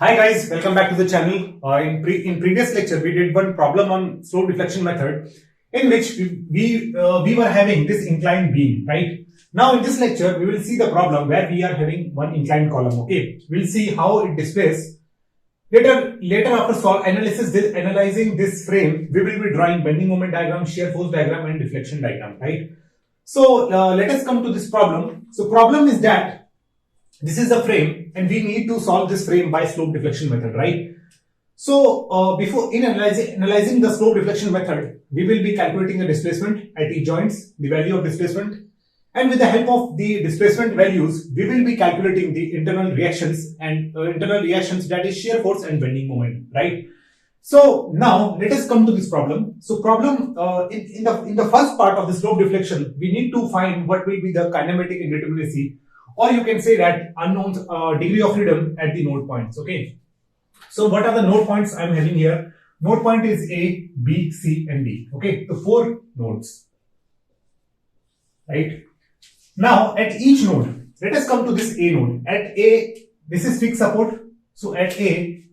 Hi guys, welcome back to the channel. In previous lecture, we did one problem on slope deflection method in which we were having this inclined beam, right? Now in this lecture, we will see the problem where we are having one inclined column. Okay, we'll see how it displays. Later after analyzing this frame, we will be drawing bending moment diagram, shear force diagram, and deflection diagram, right? So let us come to this problem. So problem is that this is the frame and we need to solve this frame by slope deflection method, right? So before analyzing the slope deflection method, we will be calculating the displacement at each joints, the value of displacement, and with the help of the displacement values, we will be calculating the internal reactions that is shear force and bending moment, right? So now let us come to this problem. So problem in the first part of the slope deflection, we need to find what will be the kinematic indeterminacy, or you can say that unknown degree of freedom at the node points. Okay. So what are the node points I'm having here? Node point is A, B, C, and D. Okay. The 4 nodes. Right. Now at each node, let us come to this A node. At A, this is fixed support. So at A,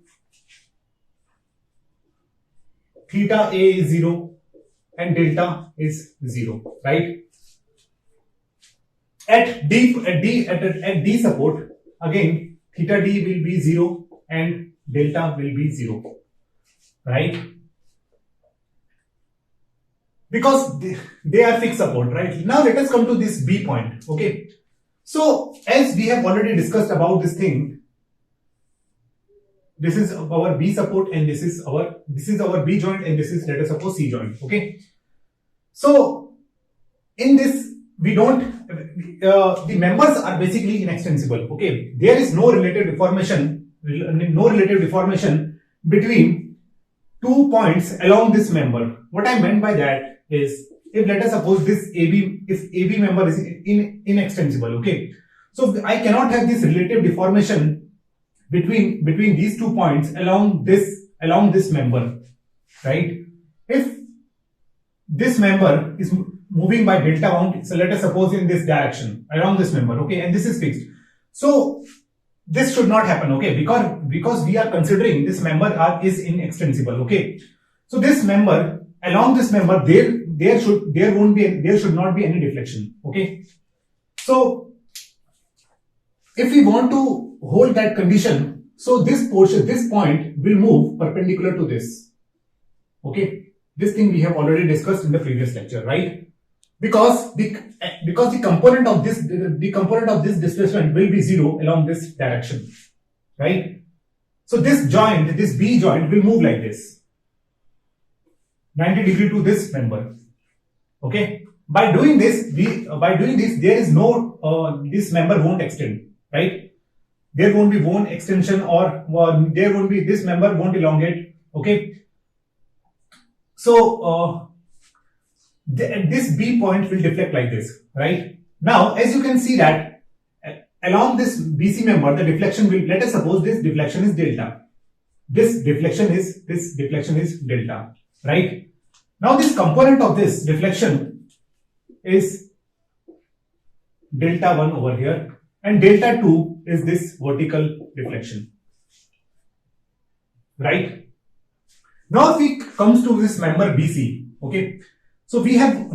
theta A is 0 and delta is 0. Right. At D support, again, theta D will be 0 and delta will be 0, right? Because they are fixed support, right? Now let us come to this B point, okay? So as we have already discussed about this thing, this is our B support and this is our B joint and this is, let us suppose, C joint, okay? So in this, we don't the members are basically inextensible. Okay, there is no relative deformation between 2 points along this member. What I meant by that is, if let us suppose this AB member is inextensible. Okay, so I cannot have this relative deformation between these 2 points along this member, right? If this member is moving by delta bound, so let us suppose in this direction around this member, okay, and this is fixed. So this should not happen, okay, because we are considering this member is inextensible, okay. So this member, along this member, there should not be any deflection, okay. So if we want to hold that condition, so this point will move perpendicular to this, okay. This thing we have already discussed in the previous lecture, right? Because the component of this displacement will be 0 along this direction, right? So this B joint will move like this, 90 degree to this member, okay? By doing this, there is no this member won't extend, right? There won't be bone extension or there won't be, this member won't elongate, okay? So this B point will deflect like this, right? Now, as you can see that along this BC member, the deflection will, let us suppose this deflection is delta. This deflection is delta, right? Now, this component of this deflection is delta 1 over here, and delta 2 is this vertical deflection, right? Now, if it comes to this member BC, okay, so we have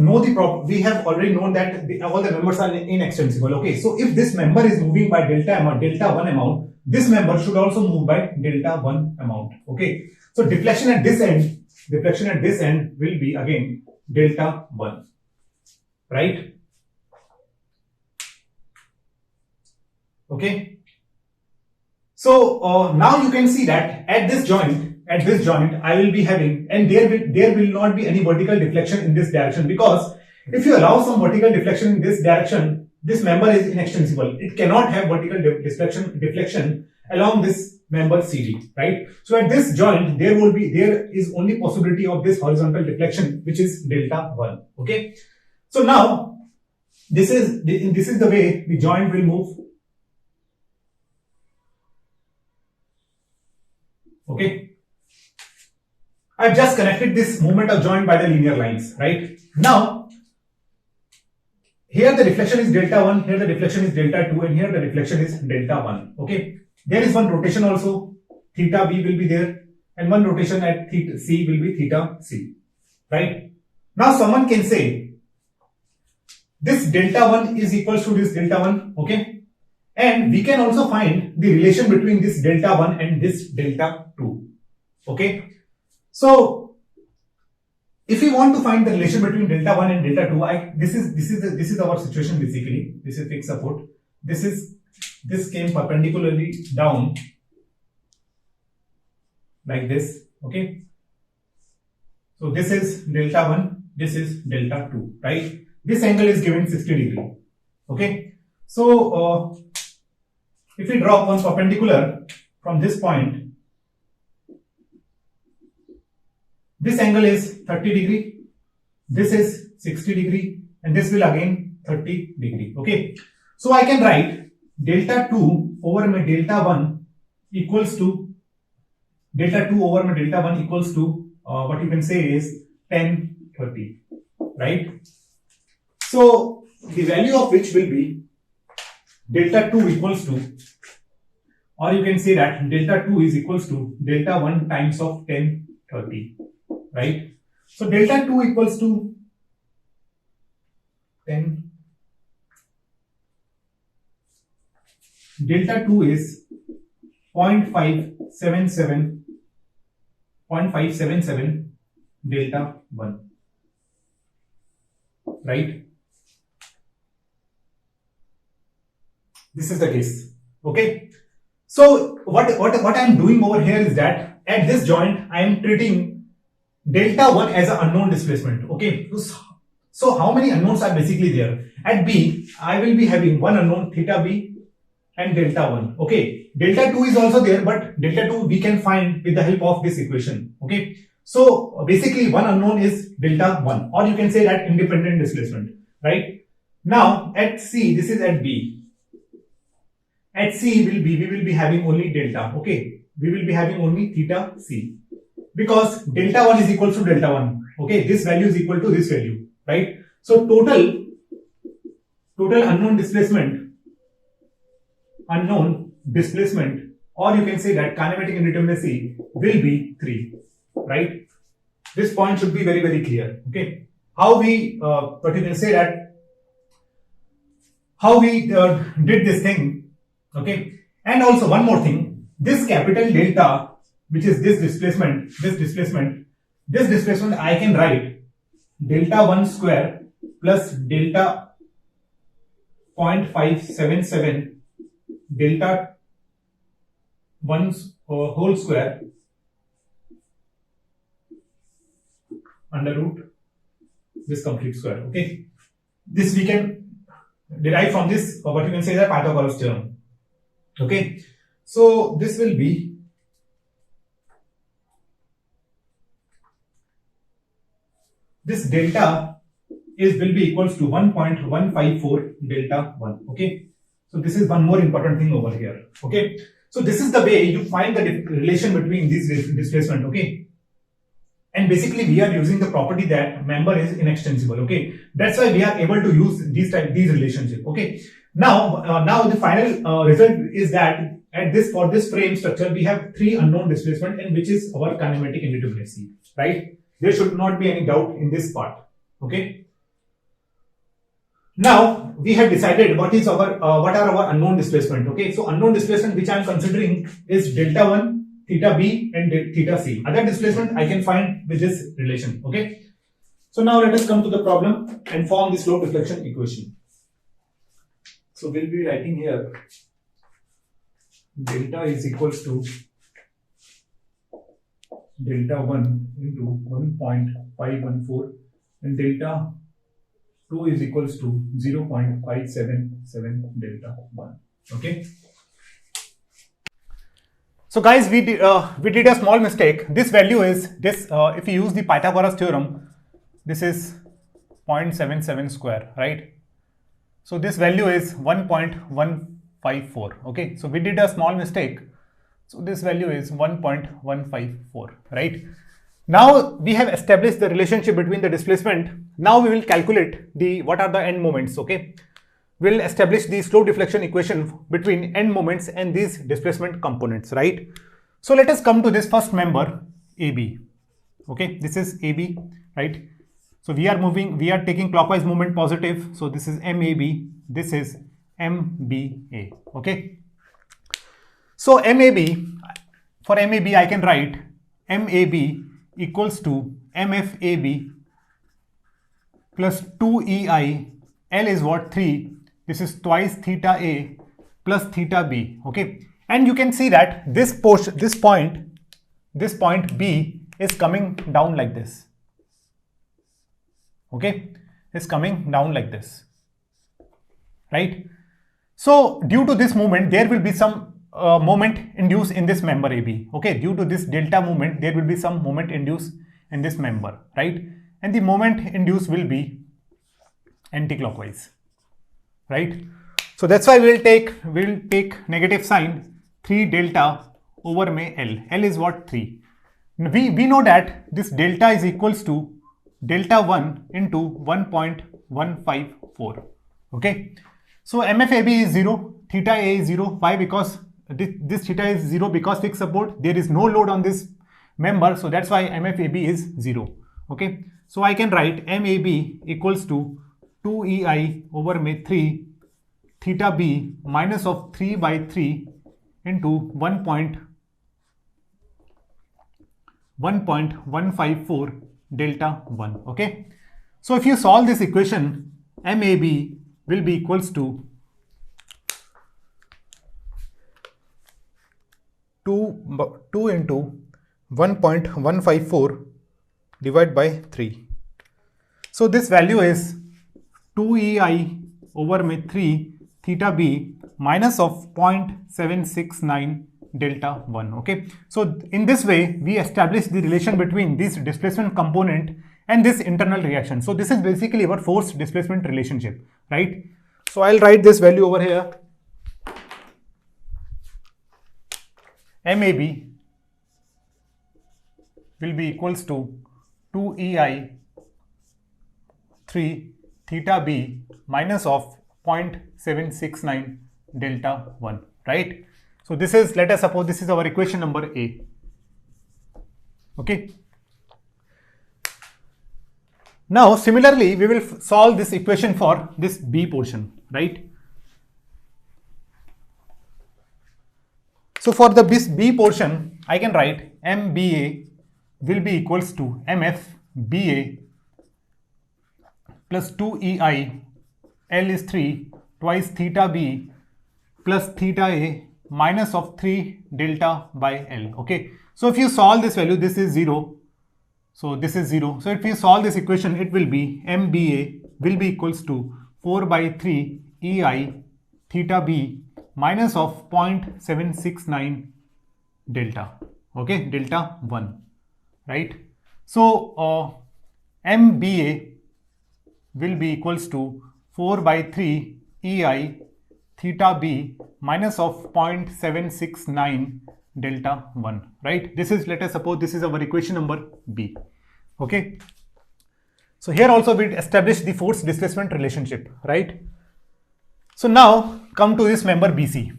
already known that all the members are inextensible, okay. So if this member is moving by delta 1 amount, this member should also move by delta 1 amount, okay. So deflection at this end will be again delta 1, right? Okay. So now you can see that at this joint I will be having, and there will not be any vertical deflection in this direction, because if you allow some vertical deflection in this direction, this member is inextensible. It cannot have vertical deflection along this member CD, right? So at this joint, there is only possibility of this horizontal deflection, which is delta 1. Okay. So now this is the way the joint will move. Okay. I've just connected this movement of joint by the linear lines, right? Now, here the deflection is delta 1, here the deflection is delta 2, and here the deflection is delta 1, okay? There is one rotation also, theta B will be there, and one rotation at theta C will be theta C, right? Now someone can say this delta 1 is equals to this delta 1, okay? And we can also find the relation between this delta 1 and this delta 2, okay? So if we want to find the relation between delta 1 and delta 2, this is our situation basically. This is fixed support. This came perpendicularly down like this, okay? So this is delta 1, this is delta 2, right? This angle is given 60 degree, okay? So if we draw one perpendicular from this point, this angle is 30 degree, this is 60 degree, and this will again 30 degree, okay? So I can write delta 2 over my delta 1 equals to delta 2 over my delta 1 equals to what you can say is 10 30, right? So the value of which will be delta 2 equals to, or you can say that delta 2 is equals to delta 1 times of 10 30, right? So delta 2 equals to 10, delta 2 is 0.577 delta 1, right? This is the case, okay? So what I am doing over here is that at this joint I am treating delta 1 as an unknown displacement, okay? So how many unknowns are basically there? At B I will be having one unknown theta B and delta 1, okay? Delta 2 is also there, but delta 2 we can find with the help of this equation, okay? So basically one unknown is delta 1, or you can say that independent displacement, right? Now at C, this is at B. At C we will be having only delta, okay? We will be having only theta C, because delta 1 is equal to delta 1, okay? This value is equal to this value, right? So total unknown displacement, or you can say that kinematic indeterminacy will be 3, right? This point should be very, very clear, okay? How we, but you can say that how we did this thing, okay? And also one more thing, this capital delta, which is this displacement I can write delta 1 square plus delta 0.577 delta 1 whole square under root this complete square, okay? This we can derive from this, what you can say is a Pythagoras theorem, okay? So this will be this delta will be equals to 1.154 delta 1, okay? So this is one more important thing over here, okay? So this is the way you find the relation between these displacement, okay? And basically we are using the property that member is inextensible, okay? That's why we are able to use these relationship, okay? Now the final result is that for this frame structure we have 3 unknown displacement, and which is our kinematic indeterminacy, right? There should not be any doubt in this part, okay? Now we have decided what are our unknown displacement, okay? So unknown displacement which I am considering is delta 1, theta B and theta C. Other displacement I can find with this relation, okay? So now let us come to the problem and form the slope deflection equation. So we'll be writing here delta is equals to delta 1 into 1.514 and delta 2 is equals to 0.577 delta 1, okay? So guys, we did a small mistake. This value is this, if you use the Pythagoras theorem, this is 0.77 square, right? So this value is 1.154, okay? So we did a small mistake. So this value is 1.154, right? Now we have established the relationship between the displacement. Now we will calculate what are the end moments, okay? We'll establish the slope deflection equation between end moments and these displacement components, right? So let us come to this first member AB. Okay, this is AB, right? So we are taking clockwise movement positive. So this is MAB, this is MBA. Okay. So MAB, for MAB I can write MAB equals to MFAB plus 2EI. L is what? 3. This is twice theta A plus theta B. Okay. And you can see that this point B is coming down like this. Okay. It's coming down like this. Right. So due to this movement, there will be some moment induced in this member AB. Okay. Due to this delta movement, there will be some moment induced in this member. Right. And the moment induced will be anti-clockwise. Right. So that's why we'll take negative sign 3 delta over may L. L is what? 3. We know that this delta is equals to delta 1 into 1.154. Okay. So MFAB is 0, theta A is 0. Why? Because this theta is 0 because fixed support. There is no load on this member. So that's why MFAB is 0. Okay. So I can write MAB equals to 2EI over may 3 theta B minus of 3 by 3 into 1.154 delta 1. Okay. So if you solve this equation, MAB will be equals to 2 into 1.154 divided by 3. So this value is 2EI over may 3 theta B minus of 0.769 delta 1. Okay. So in this way, we establish the relation between this displacement component and this internal reaction. So this is basically our force displacement relationship, right? So I'll write this value over here. MAB will be equals to 2EI 3 theta B minus of 0.769 delta 1, right? So this is, let us suppose this is our equation number A. Okay. Now similarly, we will solve this equation for this B portion, right? So for the B portion, I can write MBA will be equals to MFBA plus 2EI, L is 3 twice theta B plus theta A minus of 3 delta by L. Okay. So if you solve this value, this is 0. So this is 0. So if you solve this equation, it will be MBA will be equals to 4 by 3 EI theta B minus of 0.769 delta. Okay. Delta 1. Right. So MBA will be equals to 4 by 3 EI theta B minus of 0.769 delta 1, right? This is, let us suppose this is our equation number B. Okay. So here also we establish the force displacement relationship, right? So now come to this member BC.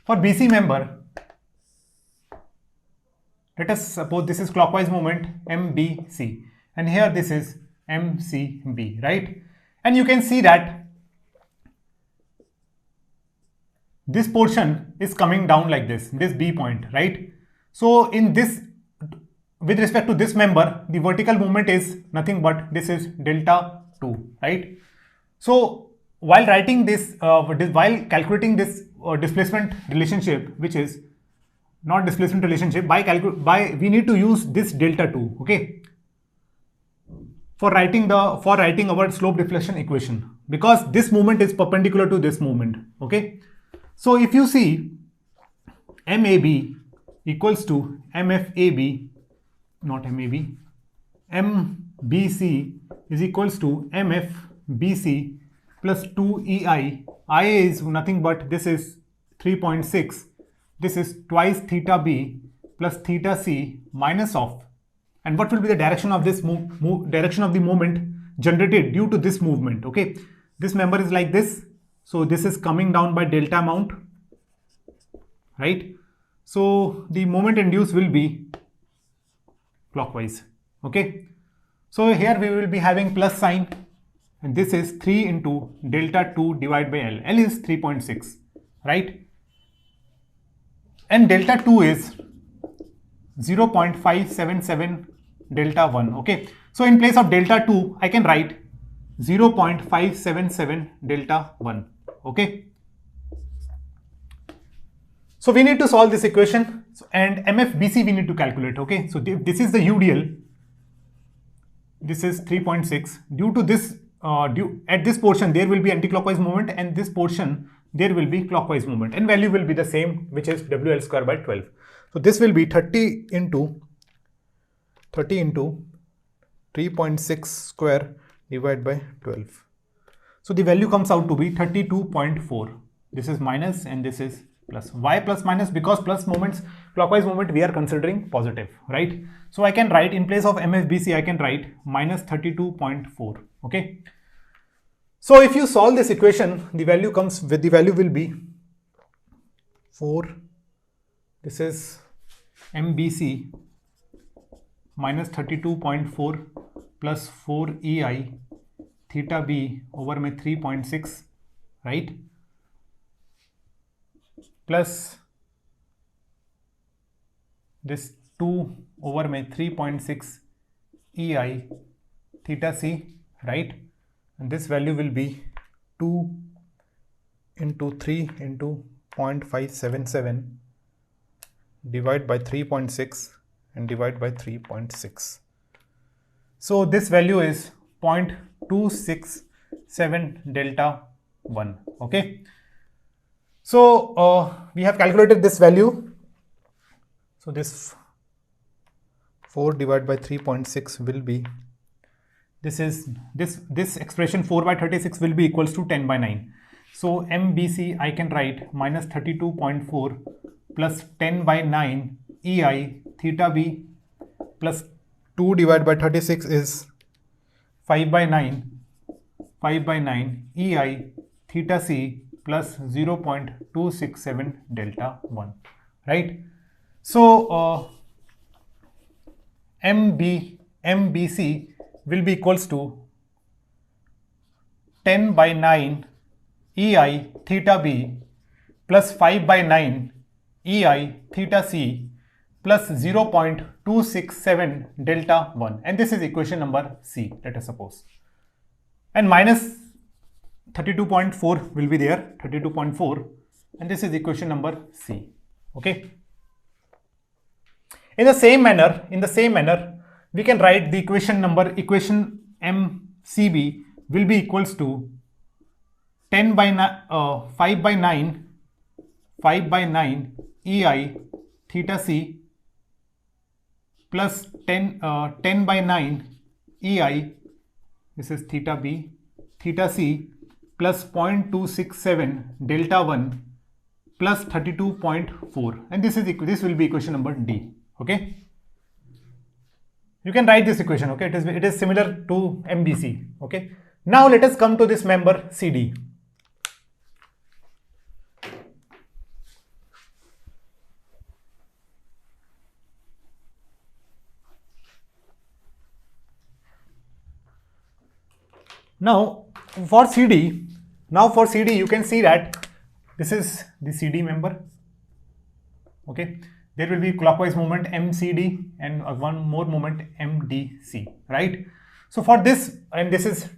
For BC member, let us suppose this is clockwise movement MBC and here this is MCB, right? And you can see that this portion is coming down like this B point, right? So in this, with respect to this member, the vertical movement is nothing but this is delta 2, right? So while writing this, while calculating this displacement relationship, which is not displacement relationship, we need to use this delta 2, okay, for writing our slope deflection equation, because this movement is perpendicular to this movement. Okay. So if you see MAB equals to MFAB, not MAB, MBC is equals to MFBC plus 2EI. IA is nothing but this is 3.6. This is twice theta B plus theta C minus of, and what will be the direction of this direction of the moment generated due to this movement. Okay, this member is like this So this is coming down by delta amount, right? So the moment induced will be clockwise. Okay. So here we will be having plus sign, and this is 3 into delta 2 divided by L. L is 3.6, right? And delta 2 is 0.577 delta 1. Okay. So in place of delta 2, I can write 0.577 delta 1. Okay. So we need to solve this equation, and MFBC we need to calculate. Okay. So this is the UDL. This is 3.6. Due to this, at this portion there will be anti-clockwise movement, and this portion there will be clockwise movement, and value will be the same, which is WL square by 12. So this will be 30 into 3.6 square divided by 12. So the value comes out to be 32.4. This is minus and this is plus. Why plus minus? Because plus moments, clockwise movement we are considering positive, right? So I can write in place of MFBC, I can write minus 32.4. Okay. So if you solve this equation, the value comes with, the value will be 4. This is MBC minus 32.4 plus 4 EI theta B over my 3.6, right? Plus this 2 over my 3.6 EI theta C, right? And this value will be 2 into 3 into 0.577 divided by 3.6 and divide by 3.6. So this value is 0.267 delta 1. Okay. So we have calculated this value. So this 4 divided by 3.6 will be, this expression 4 by 36 will be equals to 10 by 9. So MBC I can write minus 32.4 plus 10 by 9 EI theta B plus 2 divided by 36 is 5 by 9 EI theta C plus 0.267 delta 1, right? So MBC will be equals to 10 by 9 EI theta B plus 5 by 9 EI theta C plus 0.267 delta 1, and this is equation number C, let us suppose. And minus 32.4 will be there, 32.4, and this is equation number C. Okay. In the same manner, we can write the equation MCB will be equals to 5 by 9 EI theta C plus 10 by 9 EI, this is theta B, theta C plus 0.267 delta 1 plus 32.4, and this will be equation number D. Okay. You can write this equation. Okay. It is similar to MBC. Okay. Now let us come to this member CD. Now for CD you can see that this is the CD member. Okay. There will be clockwise movement MCD and one more movement MDC, right? So for this, and this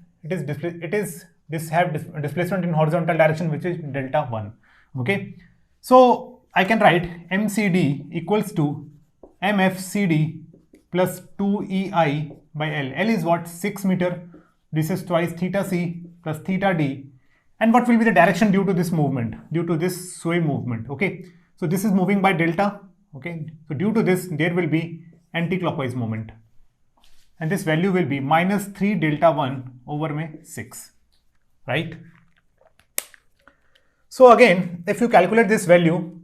have displacement in horizontal direction, which is delta 1. Okay. So I can write MCD equals to MFCD plus 2EI by L. L is what? 6 meter. This is twice theta C plus theta D. And what will be the direction due to this movement, due to this sway movement? Okay. So this is moving by delta. Okay. So due to this, there will be anti-clockwise movement. And this value will be minus 3 delta 1 over my 6. Right. So again, if you calculate this value,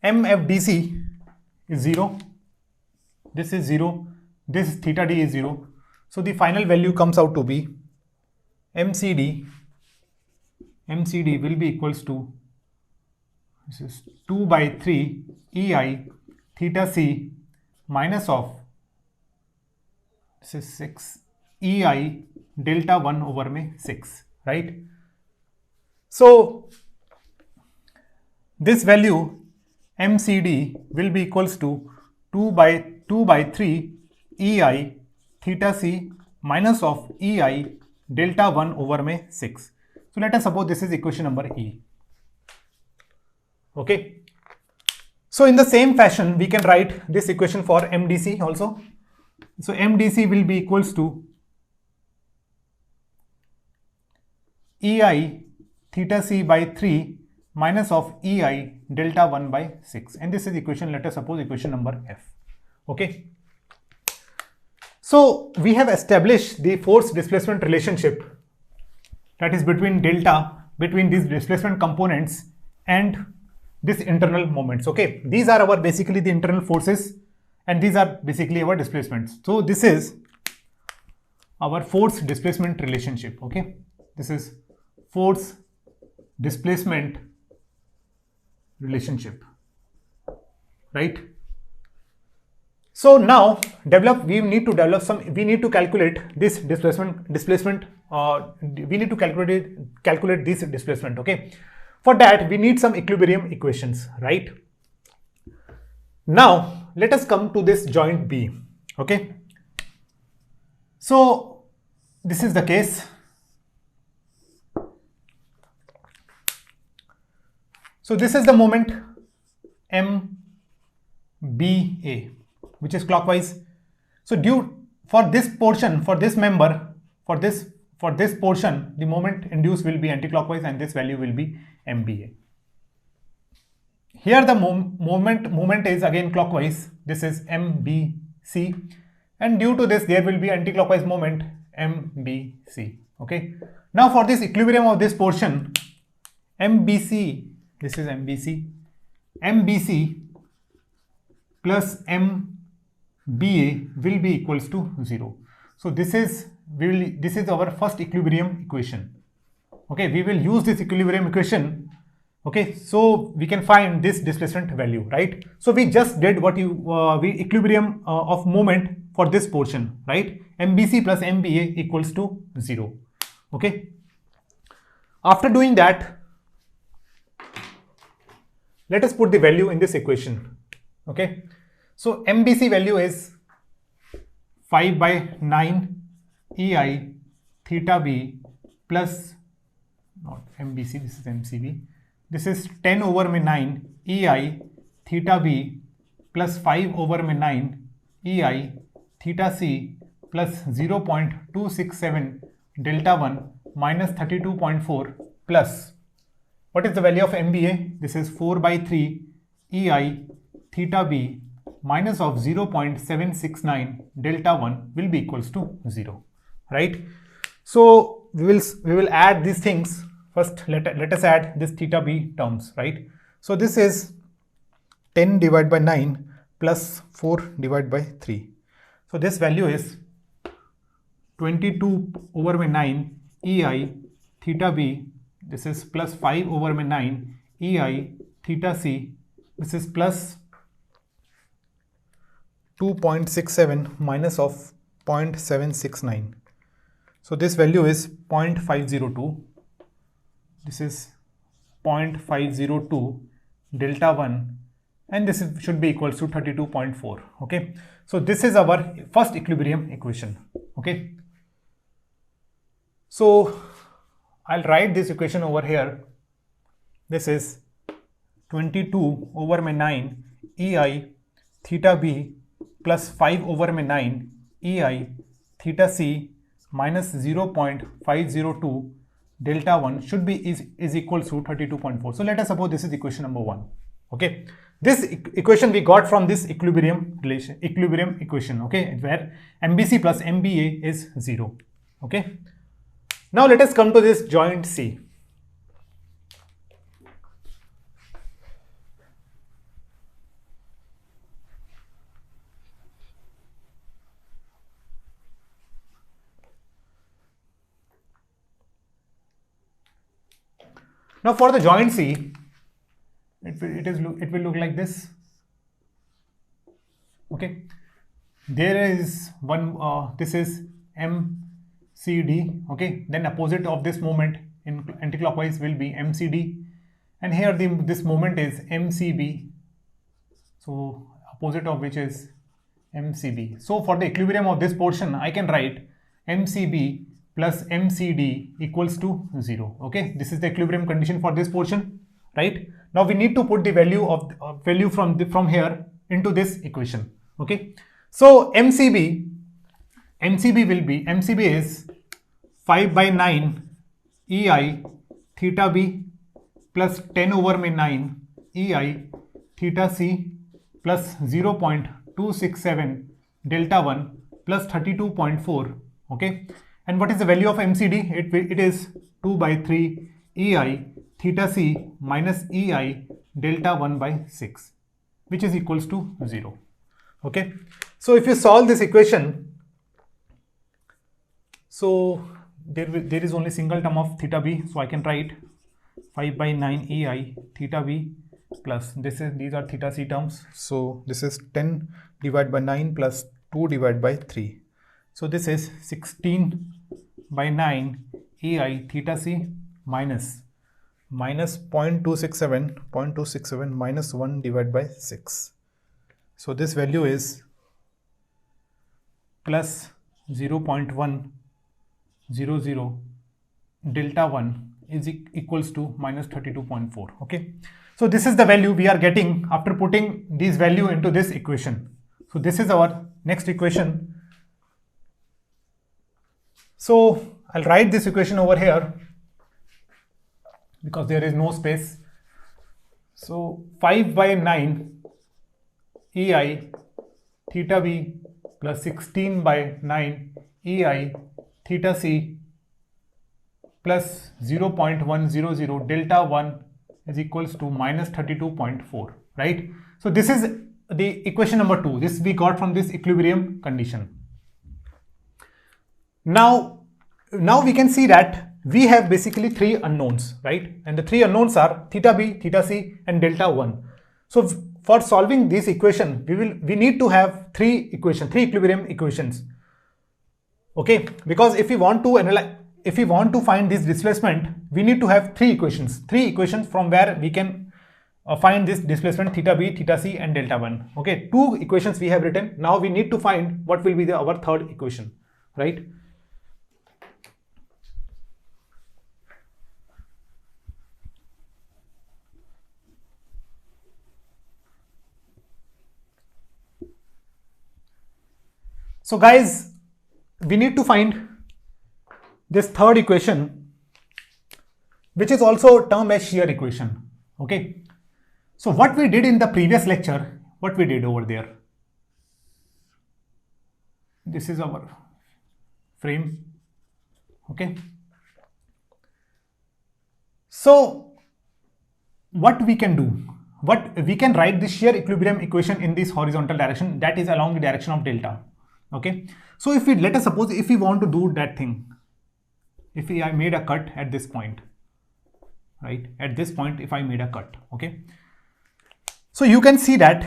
MFDC is 0. This is 0. This theta D is 0. So the final value comes out to be MCD MCD will be equals to, this is 2 by 3 EI theta C minus of, this is 6 EI delta 1 over में 6, right? So this value MCD will be equals to 2 by 3 EI theta C minus of EI delta 1 over में 6. So let us suppose this is equation number E. Okay. So in the same fashion, we can write this equation for MDC also. So MDC will be equals to EI theta C by 3 minus of EI delta 1 by 6. And this is equation, let us suppose equation number F. Okay. So we have established the force displacement relationship, that is between these displacement components and this internal moments. Okay, these are our basically the internal forces and these are basically our displacements. So this is our force displacement relationship. Okay, this is force displacement relationship, right? So now we need to calculate this displacement, we need to calculate this displacement. Okay, for that we need some equilibrium equations, right? Now let us come to this joint B. Okay, so this is the case. So this is the moment MBA, which is clockwise. So for this portion, for this member, for this portion, the moment induced will be anticlockwise and this value will be MBA. Here the moment is again clockwise. This is MBC, and due to this there will be anticlockwise moment MBC. Okay. Now for this equilibrium of this portion, MBC, this is MBC plus MBA will be equals to 0. So this is our first equilibrium equation. Okay, we will use this equilibrium equation. Okay, so we can find this displacement value, right? So we just did what equilibrium of moment for this portion, right? MBC plus MBA equals to 0. Okay. After doing that, let us put the value in this equation. Okay. So MBC value is 5 by 9 EI theta B plus, not MBC, this is MCB. This is 10 over 9 EI theta B plus 5 over 9 EI theta C plus 0.267 delta 1 minus 32.4 plus, what is the value of MBA? This is 4 by 3 EI theta B minus of 0.769 delta 1 will be equals to 0, right? So we will add these things. First let us add this theta B terms, right? So this is 10 divided by 9 plus 4 divided by 3. So this value is 22 over 9 EI theta B. This is plus 5 over 9 EI theta C. This is plus 2.67 minus of 0.769. So this value is 0.502. This is 0.502 delta 1 and this should be equals to 32.4. Okay. So this is our first equilibrium equation. Okay. So I'll write this equation over here. This is 22 over 9 EI theta B plus 5 over 9 EI theta C minus 0.502 delta 1 should be is equals to 32.4. So let us suppose this is equation number 1. Okay, this equation we got from this equilibrium equation. Okay, where MBC plus MBA is 0. Okay, now let us come to this joint C. Now for the joint C, it will look like this. Okay, there is one, this is MCD. Okay, then opposite of this moment in anticlockwise will be MCD, and here this moment is MCB. So opposite of which is MCB. So for the equilibrium of this portion, I can write MCB plus MCD equals to 0. Okay, this is the equilibrium condition for this portion, right? Now we need to put the value of value from here into this equation. Okay, so MCB is 5 by 9 EI theta B plus 10 over 9 EI theta C plus 0.267 delta 1 plus 32.4. Okay, and what is the value of MCD? It is 2 by 3 EI theta C minus EI delta 1 by 6, which is equals to 0. Okay, so if you solve this equation, so there is only single term of theta B, so I can write 5 by 9 EI theta B plus these are theta C terms, so this is 10 divided by 9 plus 2 divided by 3, so this is 16 by 9 EI theta C minus 0.267 minus 1 divided by 6. So this value is plus 0.100 delta 1 is equals to minus 32.4. Okay, so this is the value we are getting after putting this value into this equation. So this is our next equation. So I'll write this equation over here because there is no space. So 5 by 9 EI theta B plus 16 by 9 EI theta C plus 0.100 delta 1 is equals to minus 32.4, right? So this is the equation number 2. This we got from this equilibrium condition. Now we can see that we have basically 3 unknowns, right? And the 3 unknowns are theta B, theta C and delta 1. So for solving this equation, we need to have 3 equilibrium equations. Okay, because if we want to find this displacement, we need to have 3 equations from where we can find this displacement theta B, theta C and delta 1. Okay, 2 equations we have written. Now we need to find what will be our third equation, right? So guys, we need to find this third equation, which is also termed as shear equation. Okay, so what we did in the previous lecture, what we did over there, this is our frame. Okay, so what we can do, we can write the shear equilibrium equation in this horizontal direction, that is along the direction of delta. Okay, so if we let us suppose if we want to do that thing, if I made a cut at this point, right, at this point if I made a cut, okay, so you can see that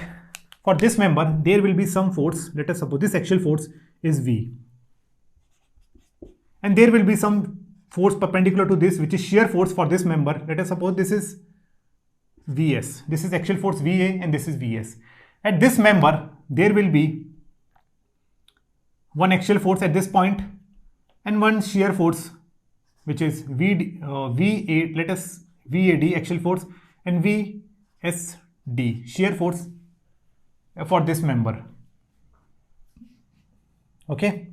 for this member there will be some force. Let us suppose this axial force is V, and there will be some force perpendicular to this, which is shear force for this member. Let us suppose this is Vs, this is axial force Va and this is Vs. At this member there will be one axial force at this point and one shear force, which is let us VAD axial force and VSD shear force for this member. Okay,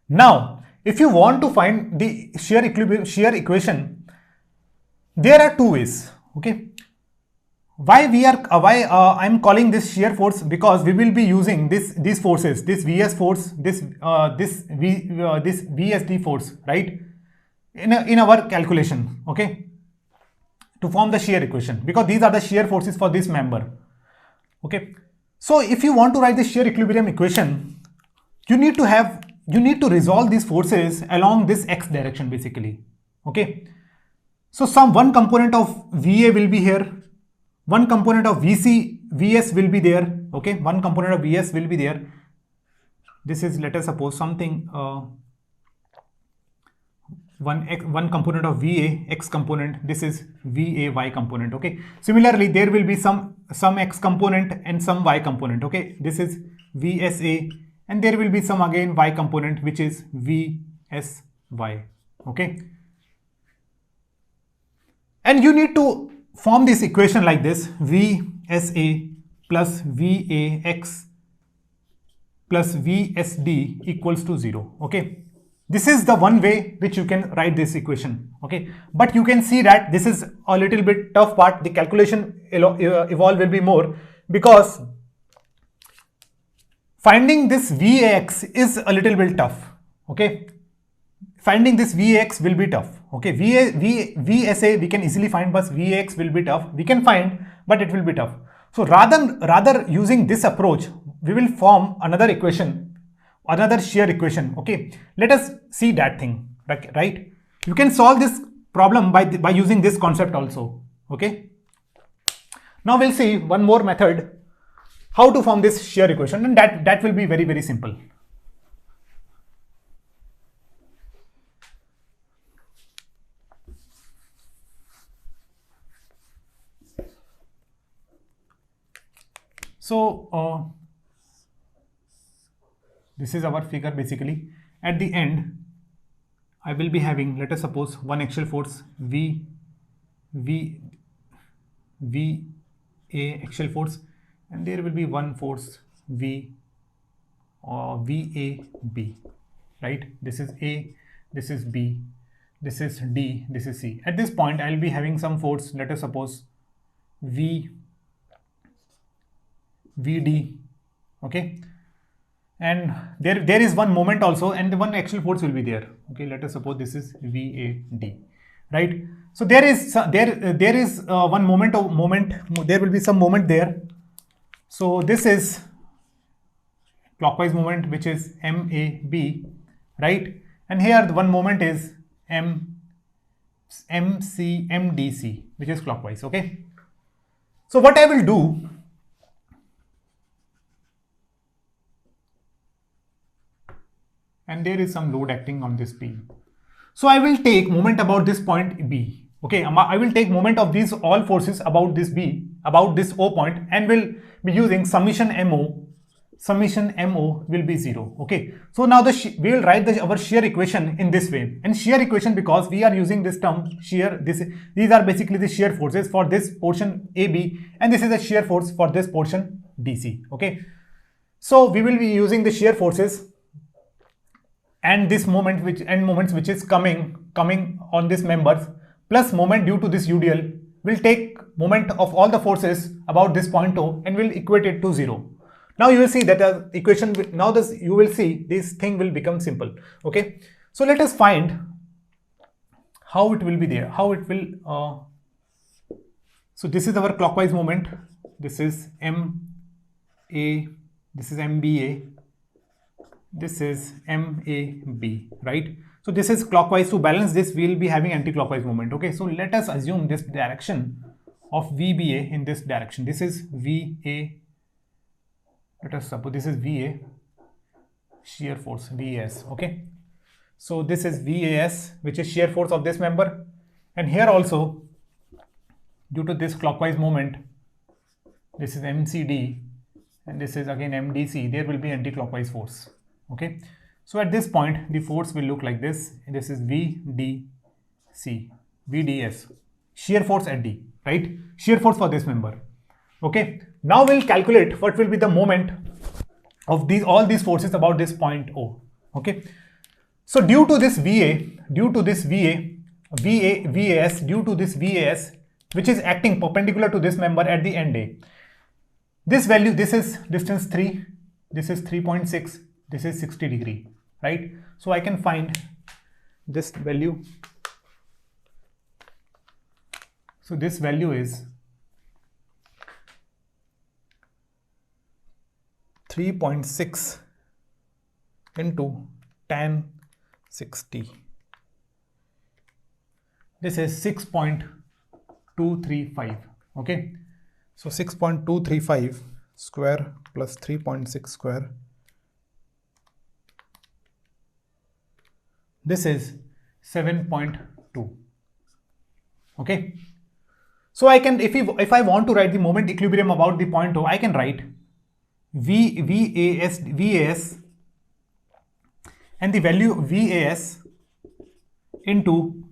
now if you want to find the shear equation, there are 2 ways. Okay, why I'm calling this shear force, because we will be using these forces, this Vs force, this VSD force, right, in our calculation, okay, to form the shear equation, because these are the shear forces for this member. Okay, so if you want to write the shear equilibrium equation, you need to resolve these forces along this x direction basically. Okay. So one component of VA will be here, one component of VS will be there. Okay, one component of VS will be there. This is, let us suppose something, one component of VA X component. This is VA Y component. Okay. Similarly, there will be some X component and some Y component. Okay. This is VSA, and there will be some again Y component, which is VSY. Okay. And you need to form this equation like this: VSA plus VAX plus VSD equals to 0. Okay. This is the one way which you can write this equation. Okay. But you can see that this is a little bit tough part. The calculation evolve will be more, because finding this VAX is a little bit tough. Okay. Finding this VAX will be tough. Okay. VSA we can easily find, but VAX will be tough. We can find, but it will be tough. So rather using this approach, we will form another equation, another shear equation. Okay. Let us see that thing, right? You can solve this problem by using this concept also. Okay. Now we'll see one more method, how to form this shear equation, and that will be very, very simple. So this is our figure basically. At the end, I will be having, let us suppose, one axial force VA axial force, and there will be one force VAB, right? This is A, this is B, this is D, this is C. At this point, I will be having some force, let us suppose VD. Okay. And there is one moment also, and the one axial force will be there. Okay, let us suppose this is VAD, right? So there is one moment, there will be some moment there. So this is clockwise moment, which is MAB, right? And here the one moment is MDC, which is clockwise. Okay. So what I will do, and there is some load acting on this beam. So I will take moment about this point B. Okay, I will take moment of these all forces about this B, about this O point, and will be using summation MO. Summation MO will be 0. Okay, so now we will write our shear equation in this way. And shear equation, because we are using this term shear, these are basically the shear forces for this portion AB, and this is the shear force for this portion DC. Okay, so we will be using the shear forces, and this moment moments which is coming on this members, plus moment due to this UDL, will take moment of all the forces about this point O and will equate it to 0. Now you will see that the equation, you will see this thing will become simple. Okay, so let us find how it will be there, how it will. So this is our clockwise moment. This is MA, this is MBA, this is MAB, right? So this is clockwise. To balance this, we will be having anti-clockwise moment. Okay, so let us assume this direction of VBA in this direction. This is VA. Let us suppose this is VA, shear force VAS. Okay, so this is VAS, which is shear force of this member, and here also, due to this clockwise moment, this is MCD, and this is again MDC. There will be anti-clockwise force. Okay, so at this point the force will look like this. This is VDC, VDS, shear force at D, right? Shear force for this member. Okay, now we'll calculate what will be the moment of all these forces about this point O. Okay, so due to this VAS, due to this VAS, which is acting perpendicular to this member at the end A, this value, this is distance 3, this is 3.6, this is 60 degree, right? So I can find this value. So this value is 3.6 into tan 60. This is 6.235. Okay, so 6.235 square plus 3.6 square. This is 7.2. Okay, so I can, if I want to write the moment equilibrium about the point O, I can write VAS and the value VAS into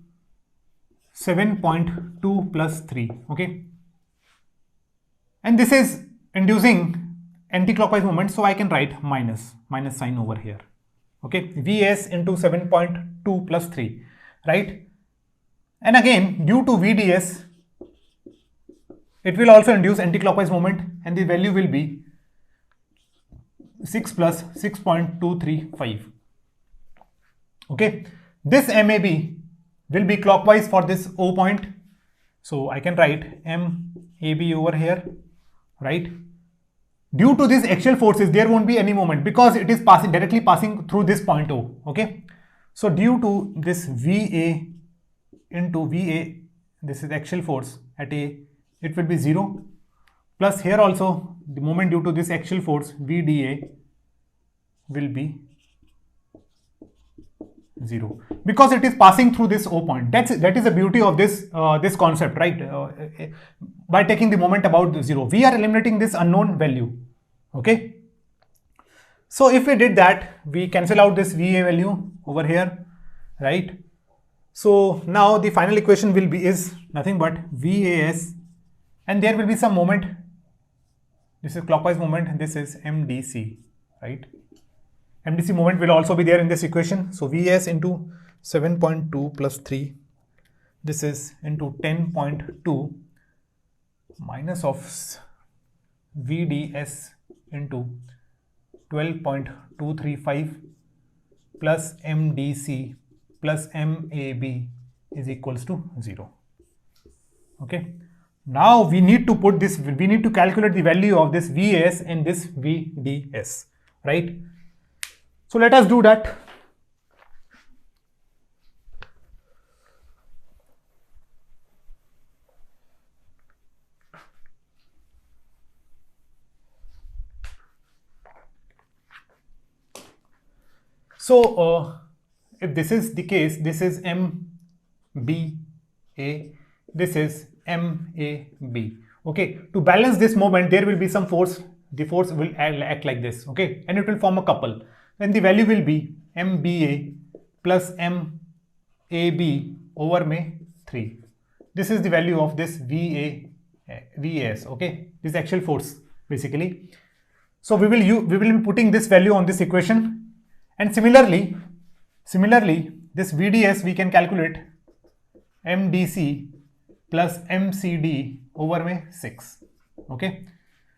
7.2 plus 3. Okay, and this is inducing anti-clockwise movement, so I can write minus sign over here. Okay, VS into 7.2 plus 3, right? And again, due to VDS, it will also induce anti-clockwise movement, and the value will be 6 plus 6.235. Okay, this MAB will be clockwise for this O point, so I can write MAB over here, right? Due to these axial forces, there won't be any moment because it is directly passing through this point O. Okay, so due to this VA into VA, this is axial force at A, it will be 0, plus here also the moment due to this axial force VDA will be 0 because it is passing through this O point. That is the beauty of this this concept, right? By taking the moment about 0, we are eliminating this unknown value. Okay, so if we did that, we cancel out this VA value over here, right? So now the final equation will be is nothing but VAS, and there will be some moment. This is clockwise moment, and this is MDC, right? MDC moment will also be there in this equation. So VS into 7.2 plus 3, this is into 10.2 minus of VDS into 12.235 plus MDC plus MAB is equals to 0. Okay, now we need to put this, we need to calculate the value of this VAS and this VDS, right? So let us do that. So if this is the case, this is MBA, this is MAB. Okay, to balance this moment, there will be some force. The force will act like this. Okay, and it will form a couple. Then the value will be MBA plus MAB over 3. This is the value of this VAS. Okay, this axial force basically. So we will be putting this value on this equation, and similarly this VDS we can calculate MDC plus MCD over 6. Okay,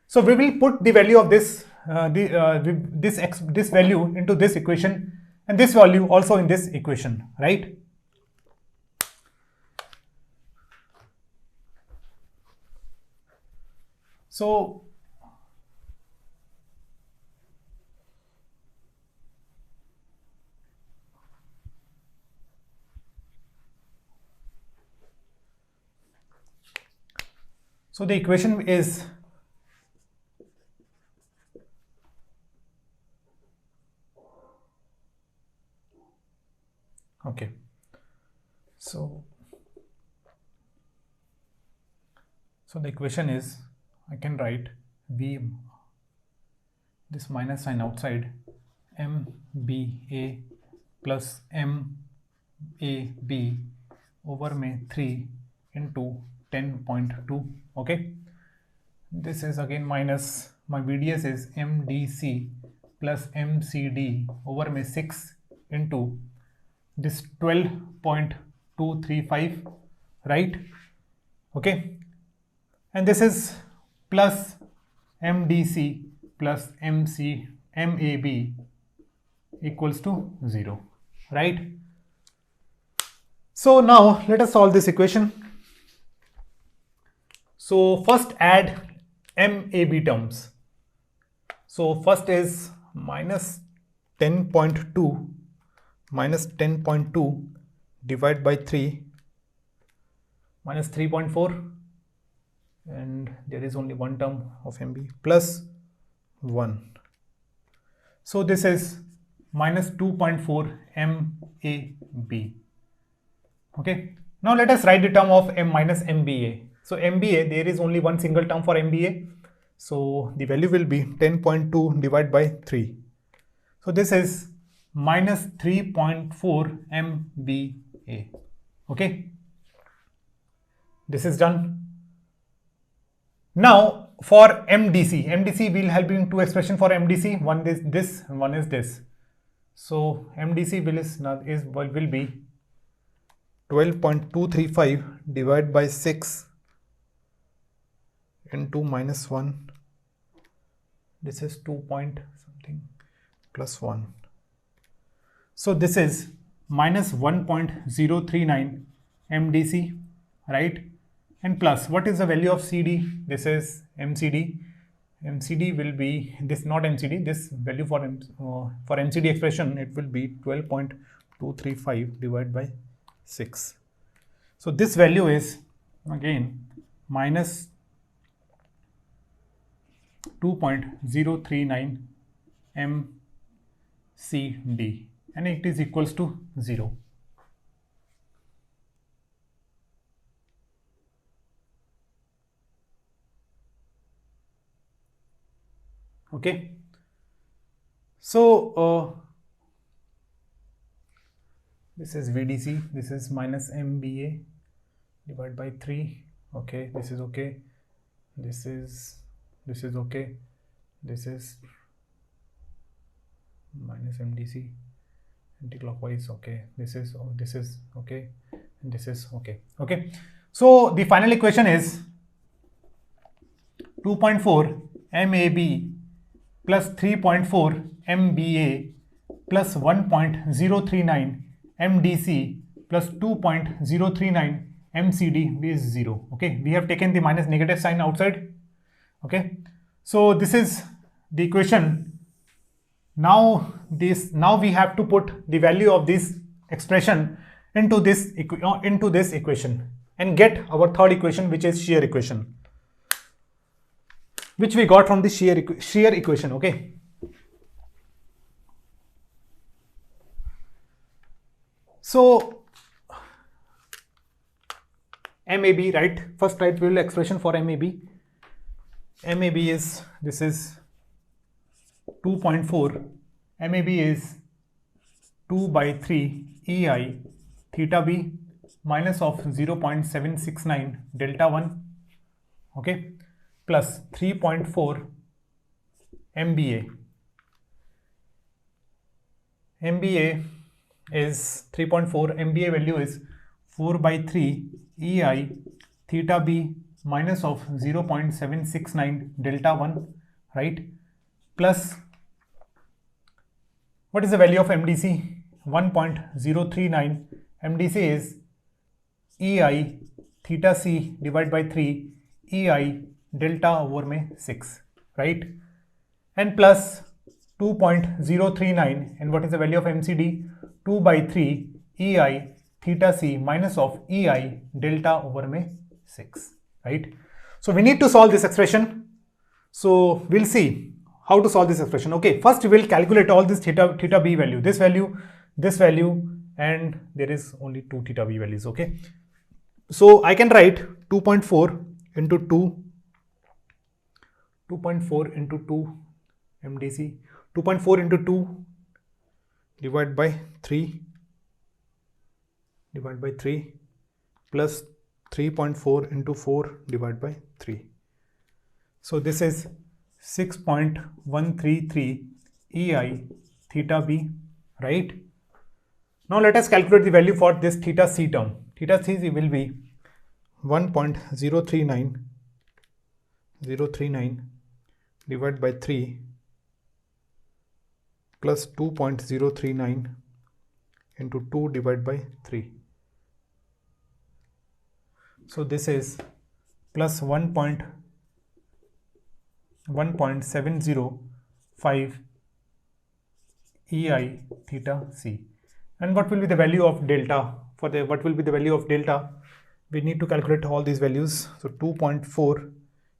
so we will put the value of this this value into this equation, and this value also in this equation, right? So the equation is okay. So the equation is, I can write V, this minus sign outside, MBA plus MAB over 3 into 10.2. Okay, this is again minus, my VDS is MDC plus MCD over 6 into this 12.235, right? Okay, and this is plus MDC plus MAB equals to 0, right? So now let us solve this equation. So first add MAB terms. So first is minus 10.2 divided by 3 minus 3.4, and there is only one term of MB, plus 1. So this is minus 2.4 MAB. Okay. Now let us write the term of M minus MBA. So MBA, there is only one single term for MBA. So the value will be 10.2 divided by 3. So this is minus 3.4 MBA. Okay. This is done. Now for MDC will help in two expression for MDC. One is this and one is this. So MDC will be 12.235 divided by 6 into minus 1. This is 2 point something plus 1. So this is minus 1.039 MDC, right? And plus, what is the value of CD? This is MCD. MCD will be this, not MCD. This value for MCD expression, it will be 12.235 divided by 6. So this value is again minus 2.039 MCD, and it is equals to 0. Okay. So this is VDC, this is minus MBA divided by 3. Okay, this is okay. This is okay. This is minus MDC anti-clockwise. Okay, this is okay, and this is okay. Okay, so the final equation is 2.4 MAB plus 3.4 MBA plus 1.039 MDC plus 2.039 MCD is 0. Okay, we have taken the minus negative sign outside. Okay, so this is the equation. Now we have to put the value of this expression into this equation and get our third equation, which is shear equation, which we got from the shear equation. Okay. So MAB, right? First write we will expression for MAB. MAB is, this is 2.4. MAB is 2 by 3 EI theta B minus of 0.769 delta 1. Okay. Plus 3.4 MBA. MBA is 3.4. MBA value is 4 by 3 EI theta B minus of 0.769 delta 1, right? Plus, what is the value of MDC? 1.039. MDC is EI theta C divided by 3 EI delta over में 6, right? And plus 2.039, and what is the value of MCD? 2 by 3 EI theta C minus of EI delta over में 6, right? So we need to solve this expression. So we'll see how to solve this expression. Okay, first we will calculate all this theta B value, this value, and there is only 2 theta B values. Okay, so I can write 2.4 into 2 MDC, 2.4 into 2 divided by 3 plus 3.4 into 4 divided by 3. So this is 6.133 EI theta B, right? Now let us calculate the value for this theta C term. Theta C will be 1.039 divided by 3 plus 2.039 into 2 divided by 3. So this is plus 1.705 EI theta C. And what will be the value of delta? What will be the value of delta? we need to calculate all these values. So 2.4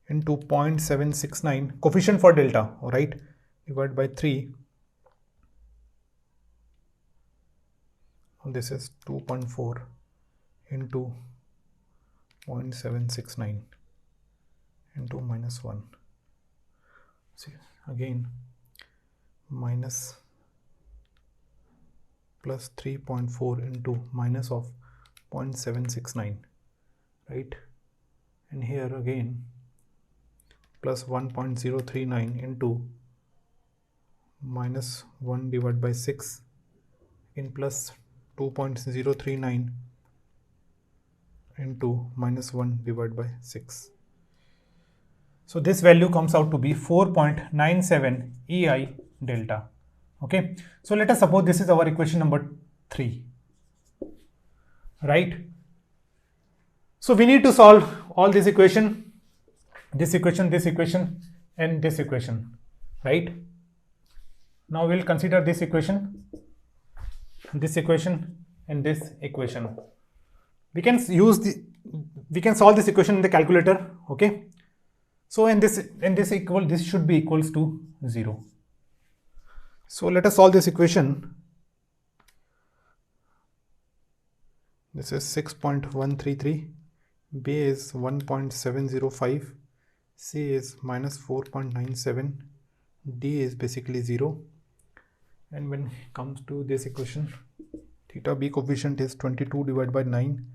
into 0.769 coefficient for delta, all right, divided by 3. This is 2.4 into 0.769 into minus 1. See again, minus plus 3.4 into minus of 0.769, right? And here again plus 1.039 into minus 1 divided by 6 in plus 2.039 into minus 1 divided by 6. So this value comes out to be 4.97 EI delta. Okay, so let us suppose this is our equation number 3, right? So we need to solve all this equation, this equation, this equation, and this equation, right? Now we'll consider this equation, and this equation. We can solve this equation in the calculator. Okay, so this should be equals to 0. So let us solve this equation. This is 6.133, B is 1.705, C is minus 4.97, D is basically 0. And when it comes to this equation, theta B coefficient is 22 divided by 9,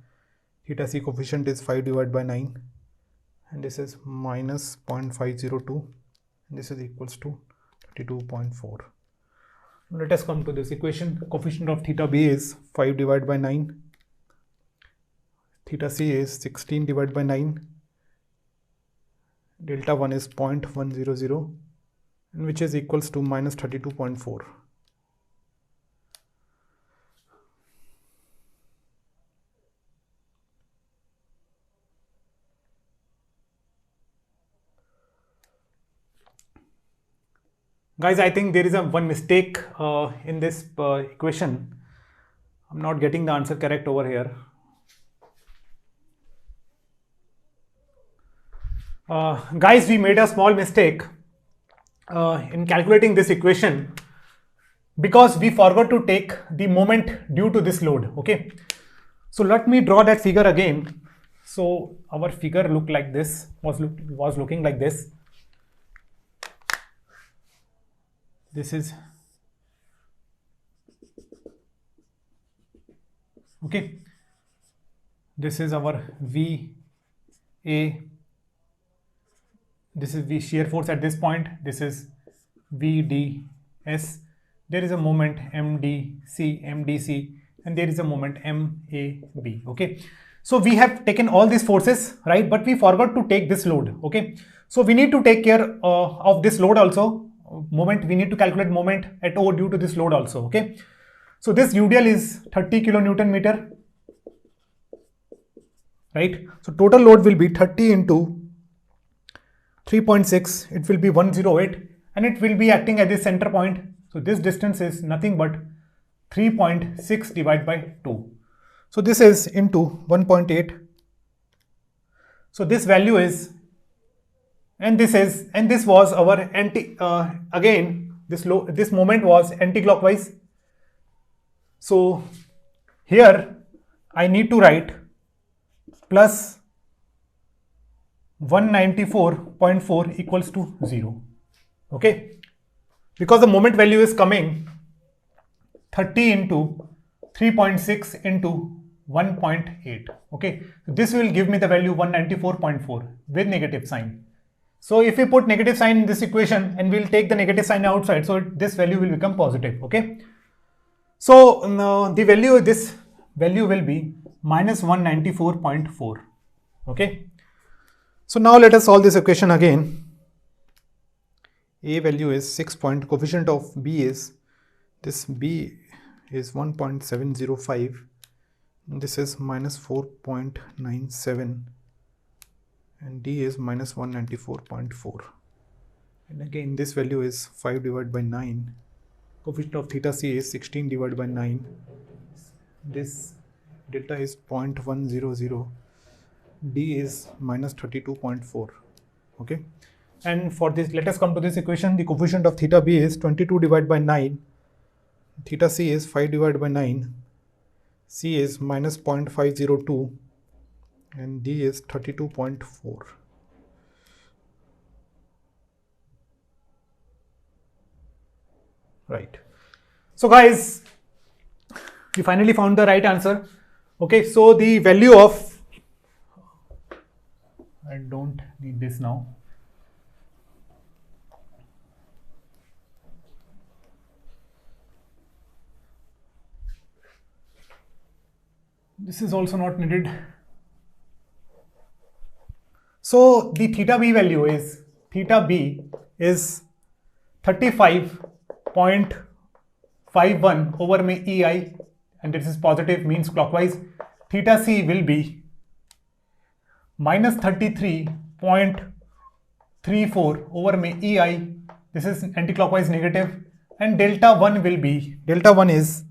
theta C coefficient is 5 divided by 9, and this is minus 0.502, and this is equals to 32.4. Let us come to this equation. Coefficient of theta B is 5 divided by 9, theta C is 16 divided by 9, delta 1 is 0.100, and which is equals to minus 32.4. Guys, I think there is one mistake in this equation. I'm not getting the answer correct over here. Guys, we made a small mistake in calculating this equation because we forgot to take the moment due to this load. Okay, so let me draw that figure again. So our figure looked like this, was looking like this. This is okay. This is our VA. This is V shear force at this point. This is VDS. There is a moment MDC, and there is a moment MAB. Okay. So we have taken all these forces, right? But we forgot to take this load. Okay. So we need to take care of this load also. Moment, we need to calculate moment at O due to this load also. Okay, so this UDL is 30 kilonewton meter, right? So total load will be 30 into 3.6, it will be 108, and it will be acting at the center point. So this distance is nothing but 3.6 divided by 2. So this is into 1.8. So this value is, and this was our again this moment was anti-clockwise. So here I need to write plus 194.4 equals to 0. Okay, because the moment value is coming 30 into 3.6 into 1.8. Okay, this will give me the value 194.4 with negative sign. So if we put negative sign in this equation and we'll take the negative sign outside, so this value will become positive. Okay, so this value will be minus 194.4. Okay, so now let us solve this equation again. A value is 6 point, coefficient of B is, this B is 1.705, this is minus 4.97, and D is minus 194.4, and again this value is 5 divided by 9, coefficient of theta C is 16 divided by 9, this delta is 0.100, D is minus 32.4. Okay. And for this, let us come to this equation. The coefficient of theta B is 22 divided by 9. Theta C is 5 divided by 9. C is minus 0.502. And D is 32.4. Right. So guys, we finally found the right answer. Okay, so the value of, I don't need this now. This is also not needed. So the theta B value is, theta B is 35.51 over my EI, and this is positive, means clockwise. Theta C will be minus 33.34 over my EI, this is anti-clockwise negative, and delta 1 will be, delta 1 is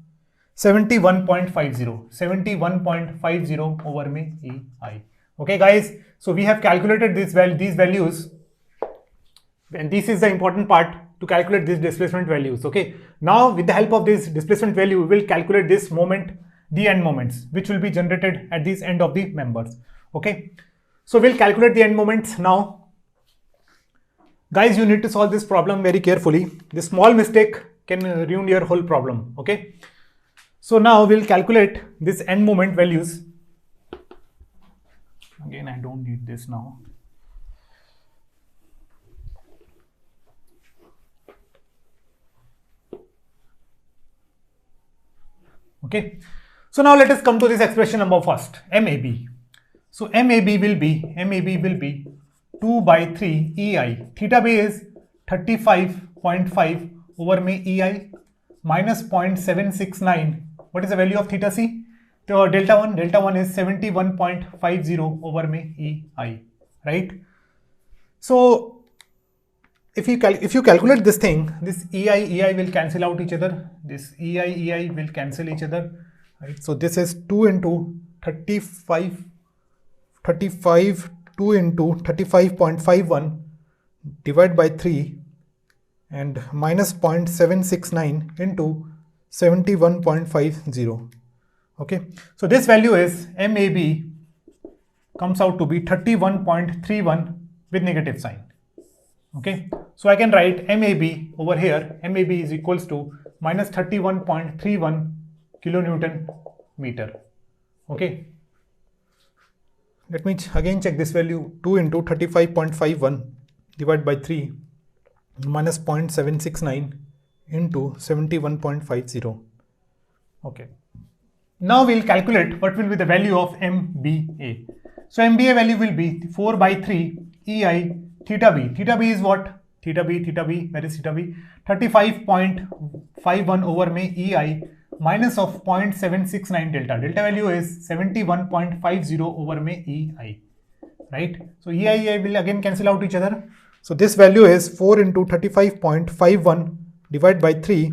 71.50 over my EI. Okay guys, so we have calculated these values, and this is the important part, to calculate these displacement values. Okay, now with the help of this displacement value, we will calculate this moment, the end moments, which will be generated at this end of the members. Okay, so we'll calculate the end moments now. Guys, you need to solve this problem very carefully. This small mistake can ruin your whole problem. Okay, so now we'll calculate this end moment values. Again, I don't need this now. Okay, so now let us come to this expression number first, MAB. So MAB will be 2 by 3 EI. Theta B is 35.5 over my EI minus 0.769. What is the value of theta C? So delta 1 is 71.50 over my EI, right? So if you calculate this thing, this EI will cancel out each other. This EI will cancel each other, right? So this is 2 into 35, 2 into 35.51 divided by 3 and minus 0.769 into 71.50. Okay, so this value is MAB comes out to be 31.31 with negative sign. Okay, so I can write MAB over here. MAB is equals to minus 31.31 kilonewton meter. Okay, let me again check this value. 2 into 35.51 divided by 3 minus 0.769 into 71.50. Okay, now we'll calculate what will be the value of MBA. So MBA value will be 4 by 3 EI theta B. Theta B is what? Theta B, where is theta B? 35.51 over my EI minus of 0.769 delta. Delta value is 71.50 over my EI, right? So EI will again cancel out each other. So this value is 4 into 35.51 divided by 3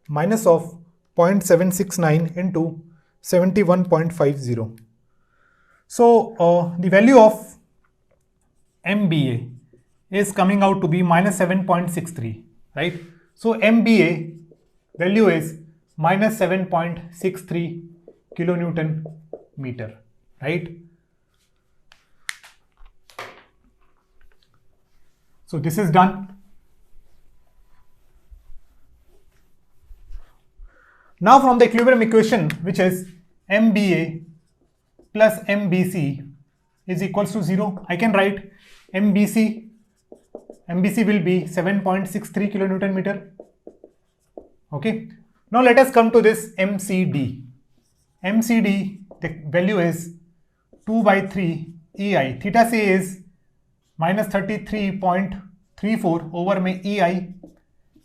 minus of 0.769 into 71.50. So the value of MBA is coming out to be minus 7.63, right? So MBA value is minus 7.63 kilonewton meter, right? So this is done. Now from the equilibrium equation, which is MBA plus MBC is equals to 0, I can write MBC will be 7.63 kilonewton meter. Okay, now let us come to this MCD. MCD, the value is 2 by 3 EI. Theta C is minus 33.34 over my EI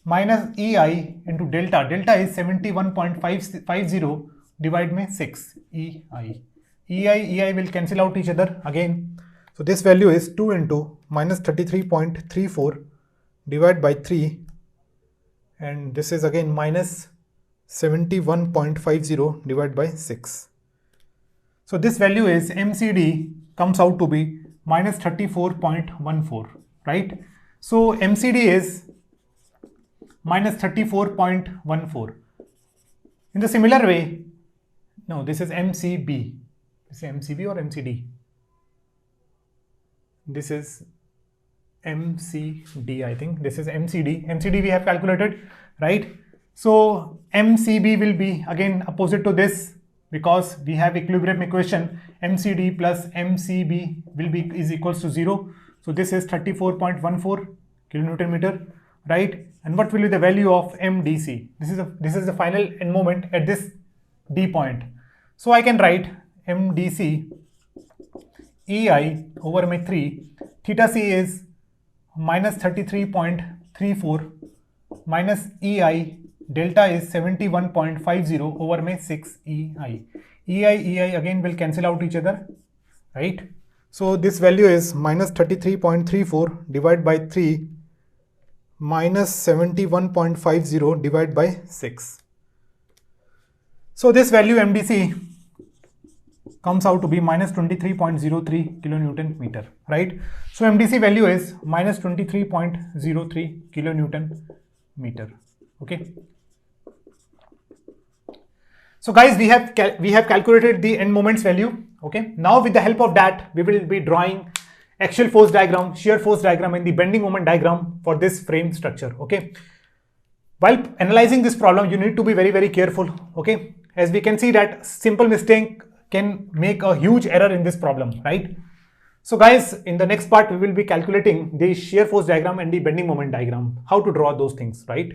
minus EI into delta. Delta is 71.50 divided by 6 EI. EI will cancel out each other again. So this value is 2 into minus 33.34 divided by 3, and this is again minus 71.50 divided by 6. So this value is MCD comes out to be minus 34.14, right? So MCD is minus 34.14. In the similar way, no, this is MCB. This is MCB or MCD? This is MCD, I think. This is MCD. MCD we have calculated, right? So MCB will be again opposite to this because we have equilibrium equation. MCD plus MCB will be is equals to 0. So this is 34.14 kilonewton meter, right? And what will be the value of MDC? This is the final end moment at this D point. So I can write MDC EI over my 3. Theta C is minus 33.34 minus EI delta is 71.50 over my 6 EI. EI again will cancel out each other, right? So this value is minus 33.34 divided by 3 minus 71.50 divided by 6. So this value MDC comes out to be minus 23.03 kilonewton meter, right? So MDC value is minus 23.03 kilonewton meter. Okay. So guys, we have calculated the end moments value. Okay. Now with the help of that, we will be drawing axial force diagram, shear force diagram, and the bending moment diagram for this frame structure. Okay. While analyzing this problem, you need to be very, very careful. Okay. As we can see that simple mistake can make a huge error in this problem, right? So guys, in the next part, we will be calculating the shear force diagram and the bending moment diagram, how to draw those things, right?